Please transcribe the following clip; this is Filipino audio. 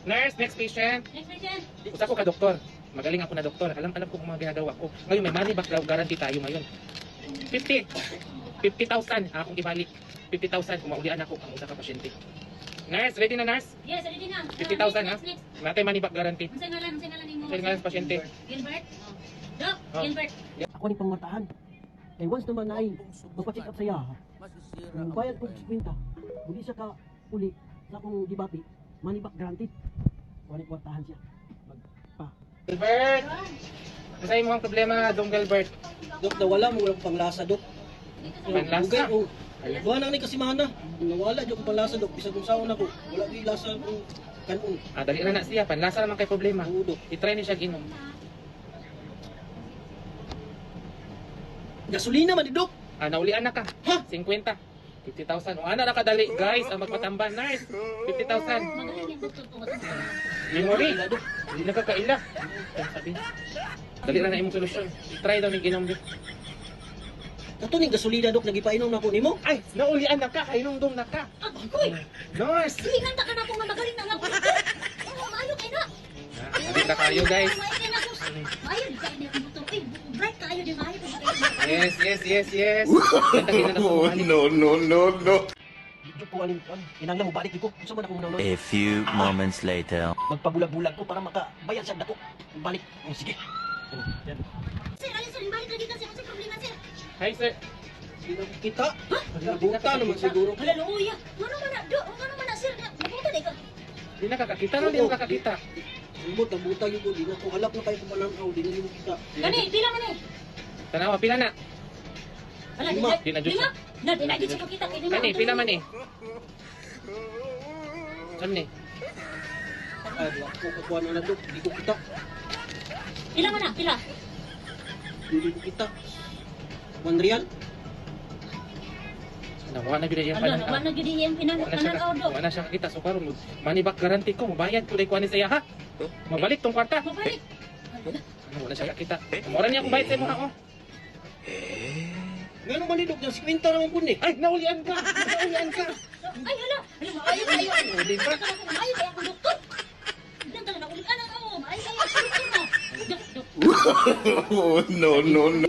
Nurse, next patient. Next patient. Usa ko ka doktor. Magaling ako na doktor. Alam ko kung mga ginagawa ko. Ngayon may money back guarantee tayo ngayon. 50,000 akong ibalik. 50,000 kung maulian ako ang usa ka pasyente. Nurse, ready na nurse? Yes, ready na. 50,000 ha? Next. Natay money back guarantee. Unsay ngalan nimo? Unsay ngalan sa pasyente? Gilbert. Doc, Oh. Gilbert. Ako ni pangmatahan. Eh once naman na ay magpa-check up sa iya. Kung bayad ko 50, muli siya ka uli sa akong gibapi, money back granted. Wala kwartahan siya. Gilbert! Masay mo ang problema, Dong Gilbert. Dok, nawala mo walang panglasa, Dok. Panlasa? Wala na ni kasi mana. Nawala Dok panglasa, Dok. Bisa kung saon ako. Wala di lasa kung kanon. Dali na siya. Panlasa naman kay problema. Oo, Dok. I-try niya siya ginom. Gasolina man ni Dok. Naulian na ka. Ha? 50. 50,000. O ana na kadali. Guys, ang magpatamba. Nurse, 50,000. Magaling yung doktor ko. Memory. Hindi na kakaila. Sabi. Dali na imong solusyon. I-try daw ni ginom. Kato ning gasolina, Dok, nagipainom na ko nimo. Ay, naulian na ka. Kainungdong na ka. Agoy! Nurse! Sige, kanta ka na kung magaling na nga. Maayo kayo na. Dali na kayo, guys. Maayo kayo na, sus. Maayo, di kayo na doktor. Eh, bright kayo, di maayo kayo. Yes. Kantagin na na Oh, kumali. no. Dito po alin ko. Inang mo balik ko. Unsa man ako nang A few moments later. magpabulag-bulag ko para makabayad sa dako. Balik. Oh, sige. Oh, yan. Sir, alin sir, balik lagi kasi. Ano problema, sir? Hi, sir. Kita. Nabuta naman siguro. Hallelujah. Ano man na, do? Ano man na, sir? Nabuta na ikaw. Di na kakakita. No, di mo kakakita. Sumot, nabuta yun ko. Di na ko halap na kayo kung mananaw. Di na yun kita. Gani, pila man eh. Tanawa, pila na. Wala, Lima. Di na, Diyos. Lima? Na, di na, di siya pakita. Kaya Kani, pila man eh. Saan ni? Ay, wala ko kakuha na Dok. Di ko kita. Pila man na, pila. Di ko kita. 1 real. Nawa na binigyan pa Ano, ng wala gid yung pinanakaw, do. wala siya kakita. So karon money back guarantee ko. Mabayad ko dahil kuha ni saya ha. Mabalik tong kwarta. Mabalik. Wala siya kakita. Mura niya kung bayad sa mo ha. Oh. Nga naman ni Dok. Yung 50 naman po ni. Ay, naulian ka. Naulian ka. Ay, hala. Ano, maayo kayo. Di ba? Maayo kayo akong doktor. Diyan ka na, ulit ka na ako. Maayo kayo akong doktor mo. Dok, dok. Oh, no.